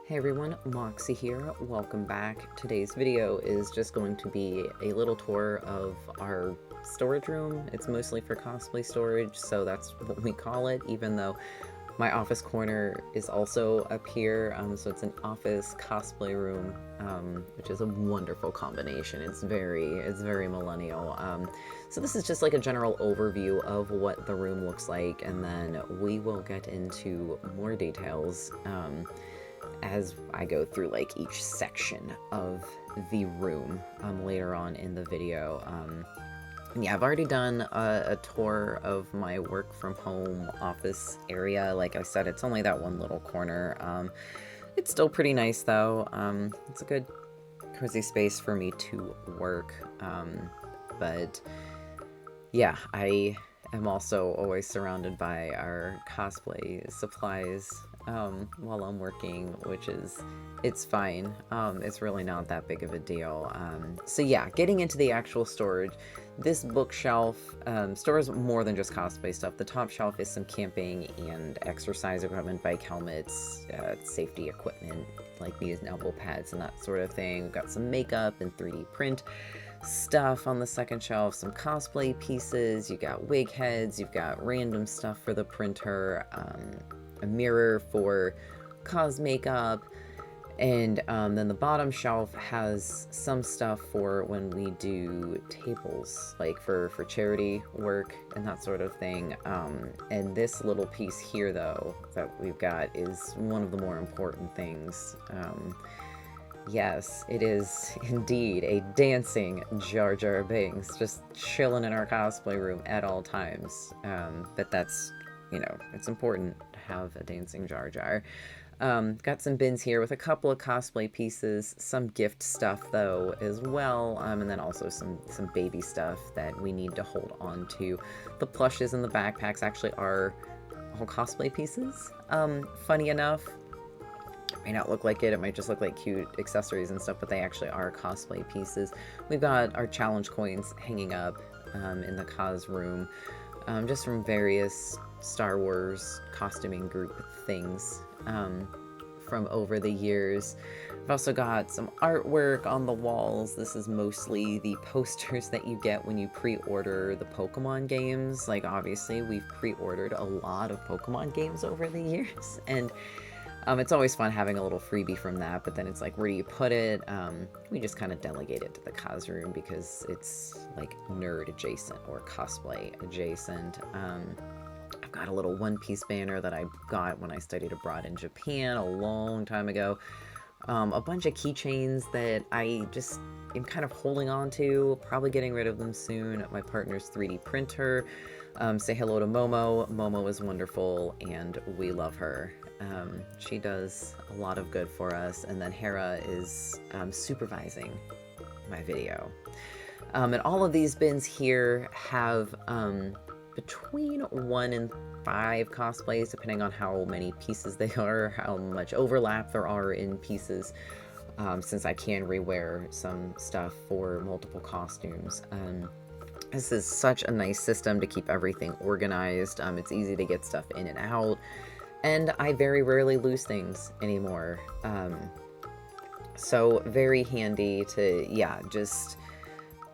Hey everyone, Moxie here. Welcome back. Today's video is just going to be a little tour of our storage room. It's mostly for cosplay storage, so that's what we call it, even though my office corner is also up here. So it's an office cosplay room, which is a wonderful combination. It's very millennial. So this is just like a general overview of what the room looks like, and then we will get into more details as I go through like each section of the room later on in the video. Yeah, I've already done a tour of my work from home office area. Like I said, it's only that one little corner. It's still pretty nice though. It's a good cozy space for me to work. But yeah, I am also always surrounded by our cosplay supplies while I'm working, which is, it's fine. It's really not that big of a deal. So yeah, getting into the actual storage, this bookshelf stores more than just cosplay stuff. The top shelf is some camping and exercise equipment, bike helmets, safety equipment like these elbow pads and that sort of thing. We've got some makeup and 3D print stuff on the second shelf, some cosplay pieces, you got wig heads, you've got random stuff for the printer, a mirror for cos makeup, and then the bottom shelf has some stuff for when we do tables, like for charity work and that sort of thing. And this little piece here though that we've got is one of the more important things. Yes, it is indeed a dancing Jar Jar Binks, just chilling in our cosplay room at all times. But that's, you know, it's important to have a dancing Jar Jar. Got some bins here with a couple of cosplay pieces, some gift stuff though as well, and then also some baby stuff that we need to hold on to. The plushes and the backpacks actually are all cosplay pieces. Funny enough, may not look like it, it might just look like cute accessories and stuff, but they actually are cosplay pieces. We've got our challenge coins hanging up in the cos room, just from various Star Wars costuming group things from over the years. I've also got some artwork on the walls. This is mostly the posters that you get when you pre-order the Pokemon games. Like, obviously, we've pre-ordered a lot of Pokemon games over the years, and it's always fun having a little freebie from that, but then it's like, where do you put it? We just kind of delegate it to the cos room because it's like nerd adjacent or cosplay adjacent. I've got a little One Piece banner that I got when I studied abroad in Japan a long time ago. A bunch of keychains that I just am kind of holding on to, probably getting rid of them soon. My partner's 3D printer. Say hello to Momo. Momo is wonderful and we love her. She does a lot of good for us. And then Hera is supervising my video. And all of these bins here have between 1 and 5 cosplays, depending on how many pieces they are, how much overlap there are in pieces, since I can rewear some stuff for multiple costumes. This is such a nice system to keep everything organized. It's easy to get stuff in and out, and I very rarely lose things anymore. So very handy to, yeah, just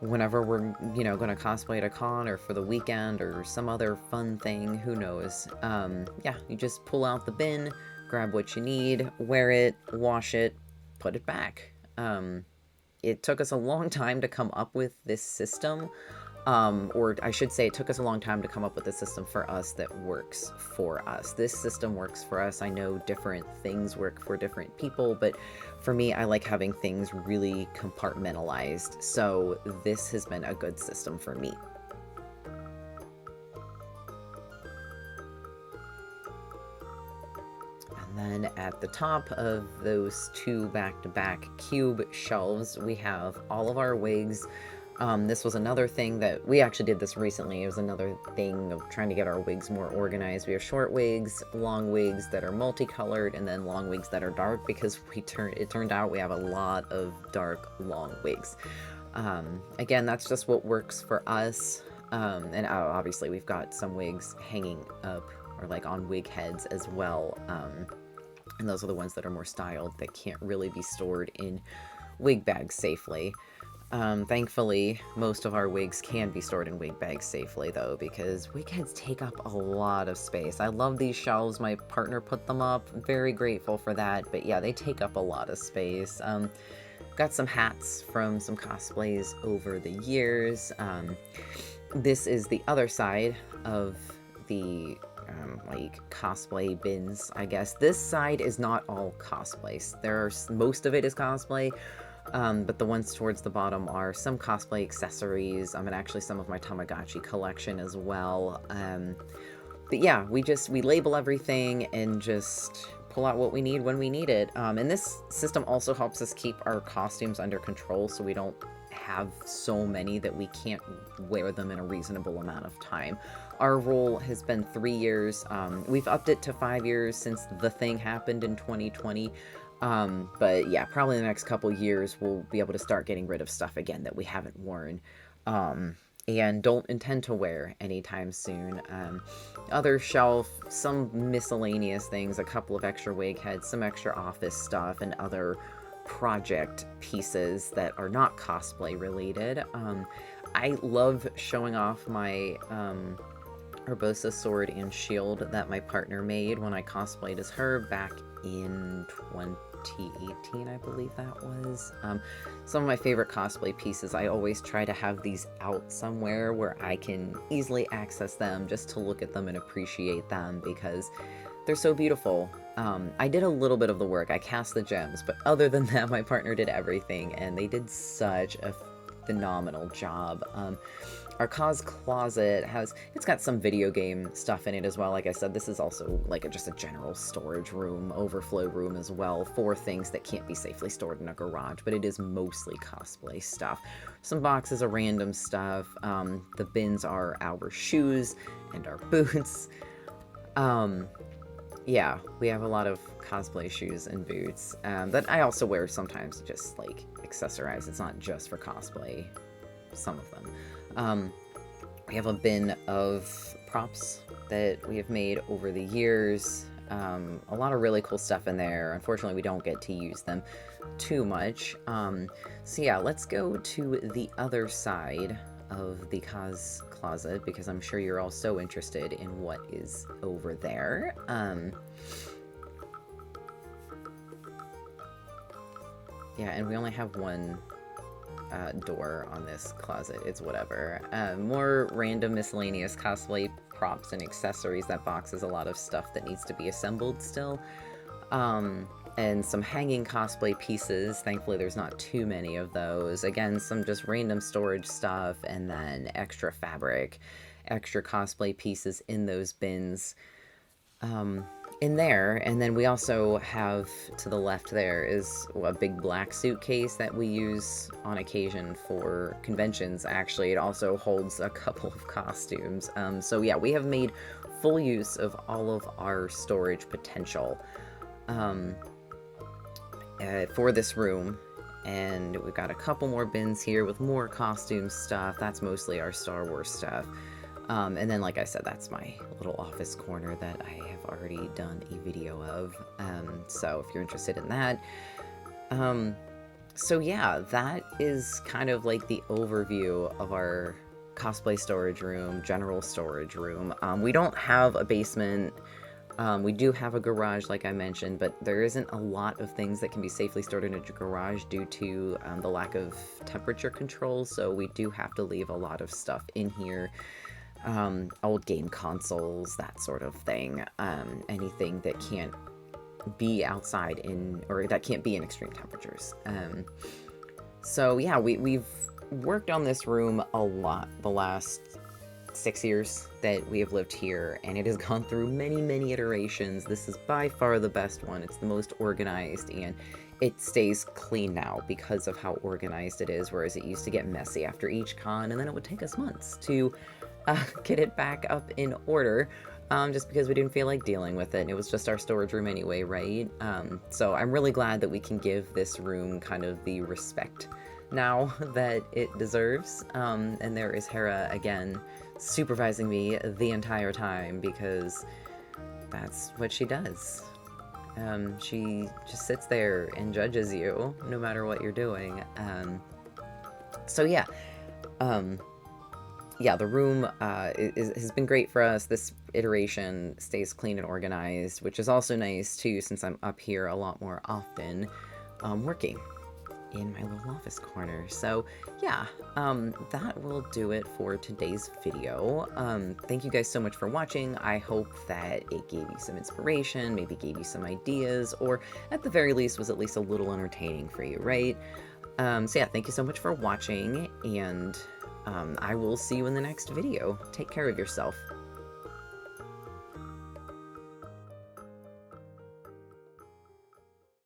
whenever we're, you know, gonna cosplay at a con or for the weekend or some other fun thing, who knows. Yeah, you just pull out the bin, grab what you need, wear it, wash it, put it back. It took us a long time to come up with this system. Or I should say it took us a long time to come up with a system for us that works for us. This system works for us. I know different things work for different people, but for me, I like having things really compartmentalized. So this has been a good system for me. And then at the top of those two back-to-back cube shelves, we have all of our wigs. This was another thing that we actually did this recently. It was another thing of trying to get our wigs more organized. We have short wigs, long wigs that are multicolored, and then long wigs that are dark, because it turned out we have a lot of dark, long wigs. Again, that's just what works for us. And obviously we've got some wigs hanging up or like on wig heads as well. and those are the ones that are more styled that can't really be stored in wig bags safely. Thankfully, most of our wigs can be stored in wig bags safely, though, because wig heads take up a lot of space. I love these shelves. My partner put them up. Very grateful for that. But yeah, they take up a lot of space. Got some hats from some cosplays over the years. This is the other side of the like cosplay bins, I guess. This side is not all cosplays. Most of it is cosplay. But the ones towards the bottom are some cosplay accessories, and actually some of my Tamagotchi collection as well. But yeah, we label everything and just pull out what we need when we need it. And this system also helps us keep our costumes under control, so we don't have so many that we can't wear them in a reasonable amount of time. Our rule has been 3 years. We've upped it to 5 years since the thing happened in 2020. But yeah, probably in the next couple years, we'll be able to start getting rid of stuff again that we haven't worn, and don't intend to wear anytime soon. Other shelf, some miscellaneous things, a couple of extra wig heads, some extra office stuff, and other project pieces that are not cosplay related. I love showing off my, Urbosa sword and shield that my partner made when I cosplayed as her back in 2018, I believe that was. Some of my favorite cosplay pieces, I always try to have these out somewhere where I can easily access them just to look at them and appreciate them because they're so beautiful. I did a little bit of the work. I cast the gems, but other than that, my partner did everything, and they did such a phenomenal job. Our cos closet it's got some video game stuff in it as well. Like I said, this is also like just a general storage room, overflow room as well for things that can't be safely stored in a garage, but it is mostly cosplay stuff. Some boxes of random stuff. The bins are our shoes and our boots. Yeah, we have a lot of cosplay shoes and boots that I also wear sometimes to just like accessorize. It's not just for cosplay, some of them. We have a bin of props that we have made over the years. A lot of really cool stuff in there. Unfortunately, we don't get to use them too much. So yeah, let's go to the other side of the cos closet because I'm sure you're all so interested in what is over there. Yeah, and we only have one door on this closet. It's whatever. More random miscellaneous cosplay props and accessories. That box is a lot of stuff that needs to be assembled still. And some hanging cosplay pieces. Thankfully there's not too many of those. Again, some just random storage stuff, and then extra fabric, extra cosplay pieces in those bins. In there, and then we also have to the left there is a big black suitcase that we use on occasion for conventions. Actually, it also holds a couple of costumes. So yeah, we have made full use of all of our storage potential for this room. And we've got a couple more bins here with more costume stuff. That's mostly our Star Wars stuff. And then, like I said, that's my little office corner that I have already done a video of. So if you're interested in that. So yeah, that is kind of like the overview of our cosplay storage room, general storage room. We don't have a basement. We do have a garage, like I mentioned, but there isn't a lot of things that can be safely stored in a garage due to the lack of temperature control. So we do have to leave a lot of stuff in here. Old game consoles, that sort of thing. Anything that can't be outside or that can't be in extreme temperatures. So yeah, we've worked on this room a lot the last 6 years that we have lived here, and it has gone through many, many iterations. This is by far the best one. It's the most organized, and it stays clean now because of how organized it is, whereas it used to get messy after each con, and then it would take us months to get it back up in order, just because we didn't feel like dealing with it. It was just our storage room anyway, right? So I'm really glad that we can give this room kind of the respect now that it deserves. And there is Hera again supervising me the entire time because that's what she does. She just sits there and judges you no matter what you're doing. So yeah, yeah, the room has been great for us. This iteration stays clean and organized, which is also nice too, since I'm up here a lot more often, working in my little office corner. So yeah, that will do it for today's video. Thank you guys so much for watching. I hope that it gave you some inspiration, maybe gave you some ideas, or at the very least was at least a little entertaining for you, right? So yeah, thank you so much for watching, and I will see you in the next video. Take care of yourself.